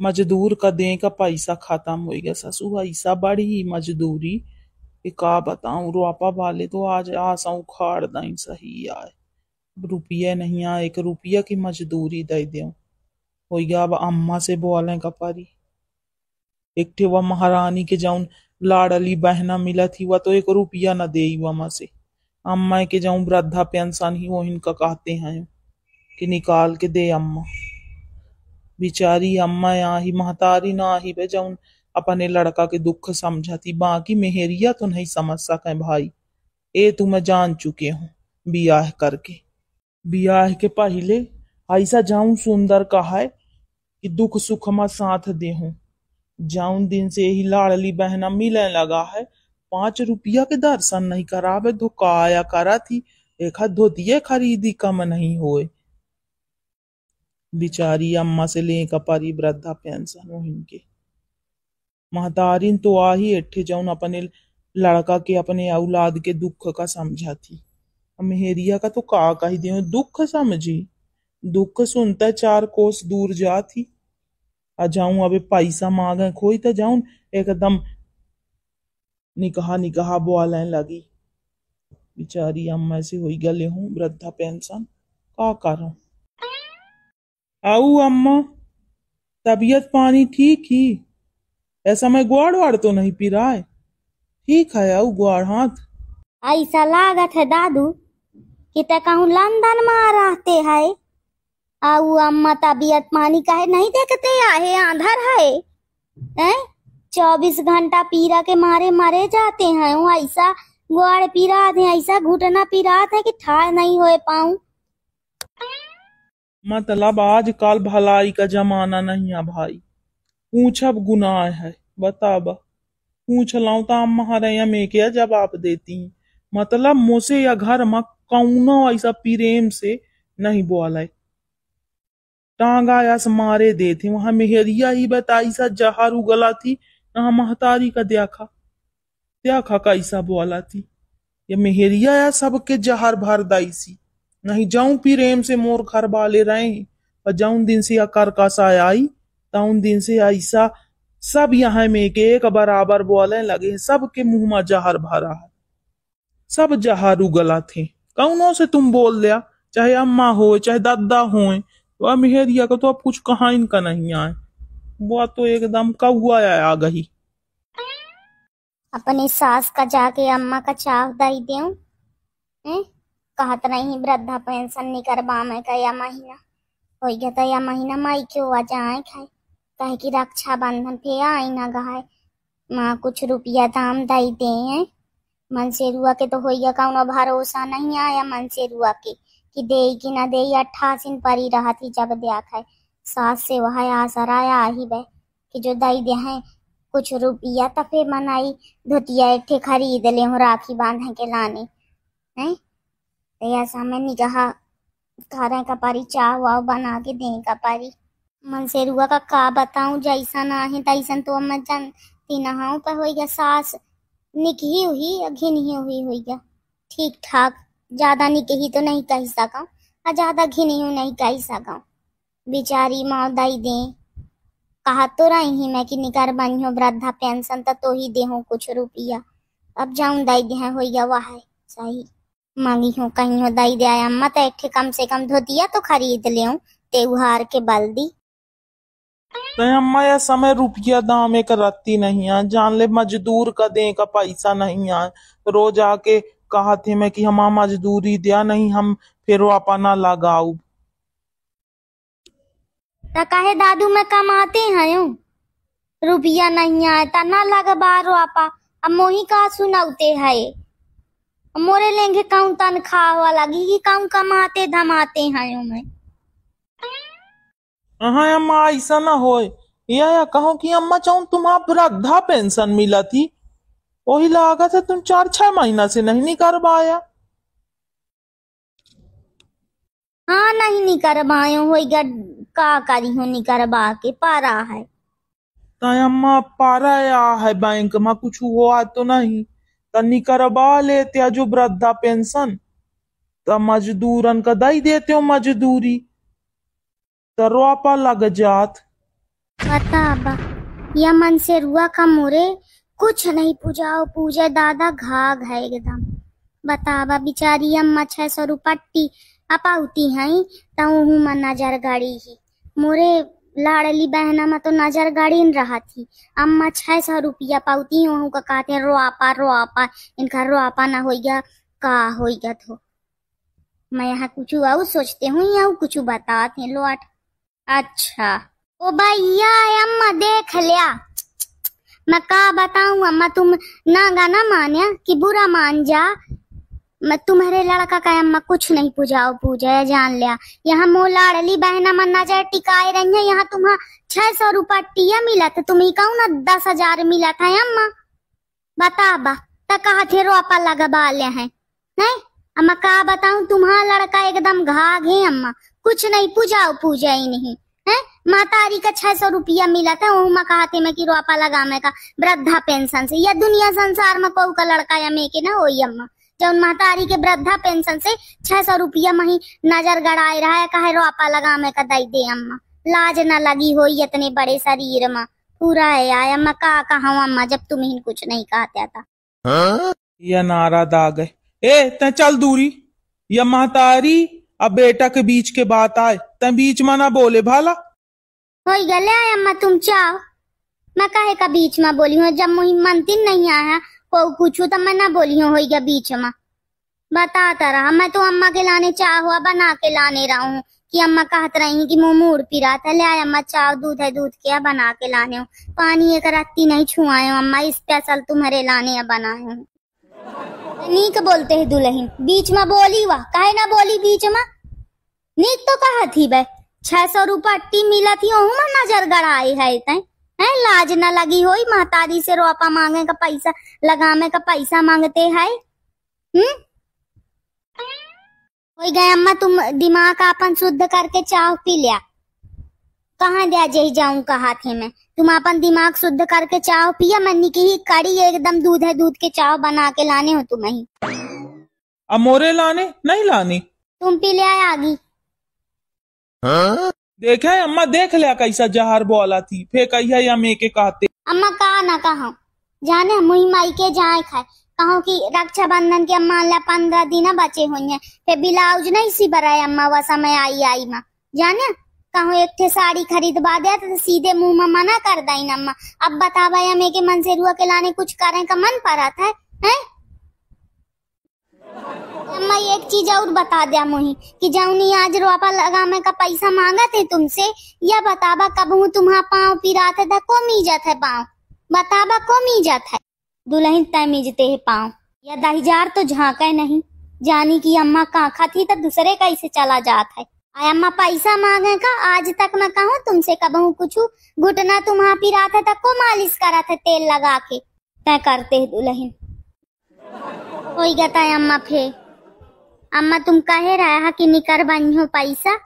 मजदूर का दें का पैसा खत्म हो गया ससु। ऐसा बड़ी मजदूरी कि का बताऊं। रुपा वाले तो आज आसा उखाड़ दें सही आए। रुपये नहीं आए, 1 रुपया की मजदूरी दे दें। हो गया अब अम्मा से बोले का परी। एक ठे वह महारानी के जाऊन लाडली बहना मिला थी वह तो 1 रुपया न दे वमा से। अम्मा के जाऊं वृद्धा पेंशन ही वो इनका कहते हैं कि निकाल के दे अम्मा। बिचारी अम्मा आही महतारी ना आही बे जाऊन अपने लड़का के दुख समझती। बाकी मेहरिया तो नहीं समझ सके भाई। ए तू मैं जान चुके हूँ बियाह करके। बियाह के पहले ऐसा जाऊं सुंदर कहा है कि दुख सुख में साथ दे हूं। जाउन दिन से ही लाडली बहना मिलने लगा है, 5 रुपया के दर्शन नहीं करावे धोखा आया करा थी। एक हाथ धोतिये खरीदी कम नहीं होए। बिचारी अम्मा से ले का परी वृद्धा पेंशन हो इनके। महतारिन तो आ ही एठे जाऊन अपने लड़का के अपने औलाद के दुख का समझा थी। मेहरिया का तो का कही दे दुख समझी। दुख सुनता 4 कोस दूर जा थी। आ जाऊं अबे पैसा मांगे खोई तो जाऊं एकदम निकाह निकाह बोलने लगी। बिचारी अम्मा से हुई गले हूँ वृद्धा पेंशन का करूं। आऊ अम्मा, तबीयत पानी ठीक ही? ऐसा मैं ग्वाड़ वाड़ तो नहीं पी रहा है? ठीक है आऊ ग्वाड़ हाथ। ऐसा लागत है दादू कि ते कहूँ लंदन में रहते है। आऊ अम्मा तबीयत पानी काहे नहीं देखते आहे आंधर है हैं? 24 घंटा पीरा के मारे मरे जाते हैं। वो ऐसा ग्वाड़ पीरा थे, ऐसा घुटना पीरा है कि ठाड़ नहीं हो पाऊं। मतलब आजकल भलाई का जमाना नहीं है भाई। पूछब गुनाह है बताब। पूछ लाऊं तो अम्मा हरे में क्या जवाब देती। मतलब मुझसे या घर में कौनो ऐसा प्रेम से नहीं बोला। टांगा यस मारे देते वहां मेहरिया ही बताई सा जहर उगला थी। यहाँ महतारी का देखा देखा कैसा बोला थी। ये मेहरिया या सबके जहर भर दाई सी। नहीं जाऊं प्रेम से मोर घर वाले रहे। और जाऊन दिन से या करकसा आई ताउन दिन से ऐसा सब यहाँ में के एक बराबर बोले लगे। सबके मुंह में जहर भरा है। सब जहर उगला थे। कौनों से तुम बोल दिया, चाहे अम्मा हो चाहे दादा हो। तो मेहरिया का तो अब कुछ कहा इनका नहीं आए। वो तो एकदम कौआ आ गई। अपनी सास का जाके अम्मा का चाव दई देऊं। कहत नहीं वृद्धा पेंशन निकलवा में का या महीना हो गया था। या महीना माई क्यों आ जाए खाए कहे कि रक्षा बंधन पे आई ना गए माँ कुछ रुपया दाम दई दे हैं। मनसेरुआ के तो होइया कौनो भरोसा नहीं आया मनसेरुआ के कि दे कि ना दे। 88 परी रहा थी जब देखा है सास से वह आसर आया ही बे कि जो दई दे हैं कुछ रुपया तो फिर मनाई धोतिया एठे खरीद ले हूँ राखी बांधे के लाने हैं। तो ऐसा मैं निगाह करे का पारी चाव वाव बना के दे का पारी। मनसेरुआ का बताऊं जैसा ना है तैसन तो मैं जानती ना हूँ पर हो गया सास निकही हुई घिनही हुई गया ठीक ठाक। ज्यादा निकही तो नहीं कह सका और ज्यादा घिनी हूँ नहीं कह सका। बिचारी माँ दई दे कहा तो रही ही मैं कि निकर बनी हो वृद्धा पेंशन तो ही दे हूँ कुछ रुपया। अब जाऊं दई दे हो गया वह है सही मांगी हूँ कहीं हो दई दे अम्मा तो एक कम से कम धोतिया तो खरीद ले त्योहार के बल्दी। तो अम्मा यह समय रुपया दाम एक रत्ती नहीं है। जान ले मजदूर का दे का पैसा नहीं है। रोज आके कहा थे मैं कि हम मजदूरी दिया नहीं हम फिर अपना लगाऊ। तो कहे दादू मैं कमाते हैं रुपया नहीं आए ता ना लग बारो आपा। अब मोही का सुनाते है मोरे लेंगे कौन तनख्वाह लगी कि कौन कमाते धमाते हैं मैं। हाँ अम्मा ऐसा ना हो या कहो कि अम्मा चाहूं तुम्हारा वृद्धा पेंशन मिला थी वही लागत है तुम 4-6 महीना से नहीं निकलवाया। हाँ नहीं निकलवायो हो का करी हो निकलवा के पारा है। अम्मा पारा या है बैंक में कुछ हुआ तो नहीं तो निकलवा लेते जो वृद्धा पेंशन तो मजदूरन का दई देते हो मजदूरी तो रोपा लग जात। बता बा या मन से रुआ का मोरे कुछ नहीं पूजाओ पूजे दादा घाघ है एकदम। बतावा बिचारी अम्मा 600 पट्टी अपाउती है तहु में नजर गाड़ी ही मोरे लाड़ली बहना में तो नजर गाड़ी न रहा थी। अम्मा 600 पाउती हूँ का कहते रोआपा रोआपा इनका रोआपा ना हो गया का हो गया तो मैं यहाँ कुछ आऊ सोचते हूँ या कुछ बताते लोट। अच्छा ओ भैया अम्मा देख लिया मैं का बताऊं अम्मा तुम ना गाना मान्या कि बुरा मान जा। मैं तुम्हारे लड़का का अम्मा कुछ नहीं पूजाओ पूजा जान लिया। यहाँ मो लाड़ली बहना में नजर टिकाए रही है। यहाँ तुम्हारा 600 टिया मिला था तुम्हें कहूँ ना 10,000 मिला था अम्मा। बता बा त कहा थे रोपा लगा ले हैं नहीं अम्मा का बताऊं तुम्हारा लड़का एकदम घाघ है अम्मा कुछ नहीं पूजाओ पूजा ही नहीं है। मातारी का 600 मिला था वो मैं कहते मैं कि रोपा लगा में का वृद्धा पेंशन से या दुनिया संसार में कोई का लड़का या मे के ना हो अम्मा जब मातारी के वृद्धा पेंशन से 600 में ही नजर गड़ाए रहा है कहे रोपा लगा में का दई दे अम्मा। लाज न लगी हो इतने बड़े शरीर में पूरा है आया अम्मा का कहा अम्मा जब तुम्हें कुछ नहीं कहता था। या नारा दाग है ए ते चल दूरी या महतारी अब बेटा के बीच के बात आए ते बीच में ना बोले भाला हो गले अम्मा तुम चाहो मैं कहे का बीच में बोली हूँ जब मुझे मनती नहीं आया को कुछ तो मैं ना बोली हूँ हो गया बीच में बताता रहा। मैं तो अम्मा के लाने चाह हुआ बना के लाने रहा हूँ कि अम्मा कहत रही कि मुँह मूड पिरा था ले आया अम्मा चाह दूध है दूध के बना के लाने हूँ पानी एक रत्ती नहीं छुआए हूँ अम्मा स्पेशल तुम्हारे लाने बनाए हूँ। नीक बोलते है दुल्हन बीच में बोली वाह काहे ना बोली बीच में नीक तो कहा थी बे 600 अट्टी मिला थी ओहू नजर गड़ाई है लाज न लगी होई महतारी से रोपा मांगे का पैसा लगाने का पैसा मांगते है। हो गए अम्मा तुम दिमाग अपन शुद्ध करके चाह पी लिया कहाँ दिया जे जाऊं कहा थे मैं तुम अपन दिमाग शुद्ध करके चाह पिया मन्नी की ही कड़ी एकदम दूध है दूध के चाह बना के लाने हो तुम ही अब मोरे लाने नहीं लाने तुम पी ले आगी देखा है अम्मा देख लिया कैसा जहर बोला थी फिर कहिया या मे के कहते अम्मा कहा ना कहा जाने मुही माई के जाए खाए कहो कि रक्षाबंधन के अम्मा ला 15 दिन बचे हुए हैं फिर ब्लाउज नहीं सी बराए अम्मा वह समय आई माँ जाने कहूँ एक थे साड़ी खरीदवा दिया तो सीधे मुंह में मना कर दाई अम्मा। अब बतावा या मे के मन से रुआ के लाने कुछ करे का मन पड़ा था है? अम्मा एक चीज और बता दिया मुही कि जौनी आज रोपा लगाने का पैसा मांगा थे तुमसे या बतावा कब हूँ तुम्हारा पाँव पिरा था को मीजत है पाँव बतावा को मीजत है दुल्हन तय मीजते है पाँव या 10,000 तो झांका नहीं जानी की अम्मा काखा थी तो दूसरे कैसे चला जाता है। अम्मा पैसा मांगे का आज तक मैं कहूँ तुमसे कबहू कुछ घुटना तुम्हारा पिरा था को मालिश करा था तेल लगा के तय करते है दुल्हन हो गया अम्मा फिर अम्मा तुम कहे रहा कि निकर बनी हो पैसा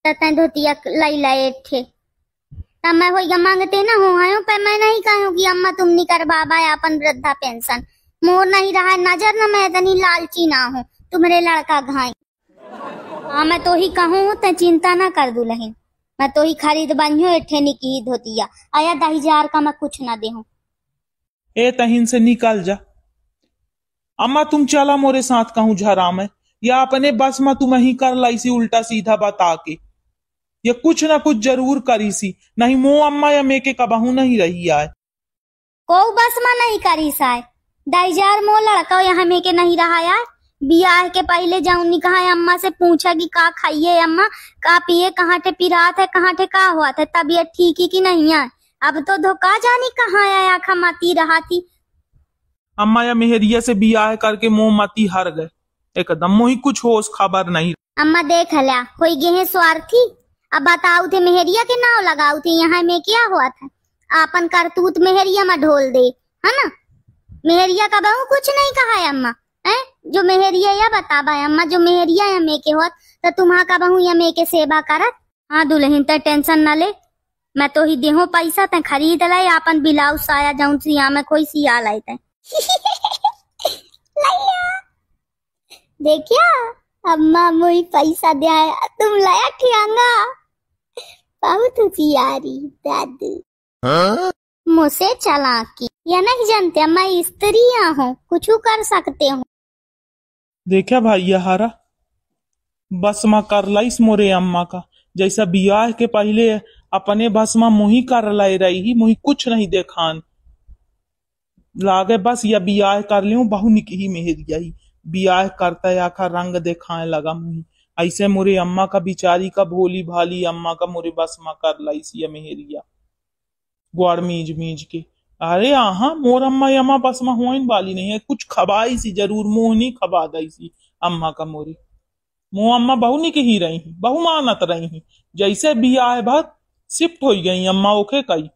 तय धोतिया लाई लाए थे तब मैं हो मांगते ना हो आयो पर मैं नहीं कहूँ कि अम्मा तुम निकर बाबा अपन वृद्धा पेंशन मोर नहीं रहा नजर न मैं इतनी लालची ना हूँ तुम्हारे लड़का घाई। हाँ मैं तो ही कहूँ तो चिंता ना कर दुल्हन मैं तो ही खरीद बनियो एठे निकी धोतिया आया 10,000 का मैं कुछ ना दे हूँ ए तहिन से निकल जा अम्मा तुम चला मोरे साथ कहूँ झरा में या अपने बस में तुम ही कर लाई सी उल्टा सीधा बता के ये कुछ ना कुछ जरूर करी सी नहीं मो अम्मा या मे के कबहू नहीं रही आए को बस में नहीं करी साय 10,000 मो लड़का यहाँ में के नहीं रहा यार बियाह के पहले जाऊनी कहा अम्मा से पूछा कि का खाइए अम्मा का पिए कहाँ थे पिरात है कहाँ थे का हुआ था तबीयत ठीक ही कि नहीं है अब तो धोखा जानी कहाँ आया खमाती रहा थी। अम्मा या मेहरिया से बियाह करके मोहमती हार गए एकदम मोही कुछ होश खबर नहीं। अम्मा देख लिया हो गए स्वार्थी अब बताऊ थे मेहरिया के नाव लगाऊ थे यहाँ में क्या हुआ था आपन करतूत मेहरिया में ढोल दे है ना मेहरिया का बहू कुछ नहीं कहा है अम्मा है जो मेहरिया या बताबा अम्मा जो मेहरिया या मे के होत तो तुम्हारा का बहू या मे के सेवा करत। हाँ दुल्हन तो टेंशन न ले मैं तो ही देहूं पैसा ते खरीद लाई अपन ब्लाउज साया जाऊं सिया में कोई सिया लाई ते देखिया अम्मा मुई पैसा दिया तुम लाया ठियांगा बहुत होशियारी दादू। मुझसे चालाकी या नहीं जानते, मैं स्त्री हूँ, कुछ कर सकते हूँ। देखा भाई हारा बसमा कर लाइस मोरे अम्मा का, जैसा बियाह के पहले अपने बसमा मुही कर लाई रही, मुही कुछ नहीं देखान लागे, बस या बियाह कर लियो बहु निकही मेहरिया ही बियाह करता या का रंग दिखाए लगा मुही। ऐसे मोरे अम्मा का बिचारी का भोली भाली अम्मा का मोरे बसमा कर लाइस या मेहरिया ग्वाड़ मीज मीज के। अरे आहा मोर अम्मा यम्मा बसमा होइन वाली नहीं है, कुछ खबाई सी जरूर, मुंह नहीं खबा दई सी अम्मा का मोरे। मुँह अम्मा बहु निकही रही, बहु मानत रही, जैसे बियाह भत शिफ्ट हो गई अम्मा ओके कई।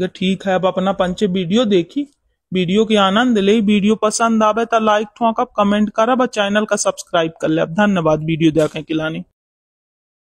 ठीक है, अब अपना पंचे वीडियो देखी, वीडियो के आनंद ले। वीडियो पसंद आवे तो लाइक ठोकब, कमेंट करब और चैनल का सब्सक्राइब कर ले। धन्यवाद वीडियो देखे के लाने।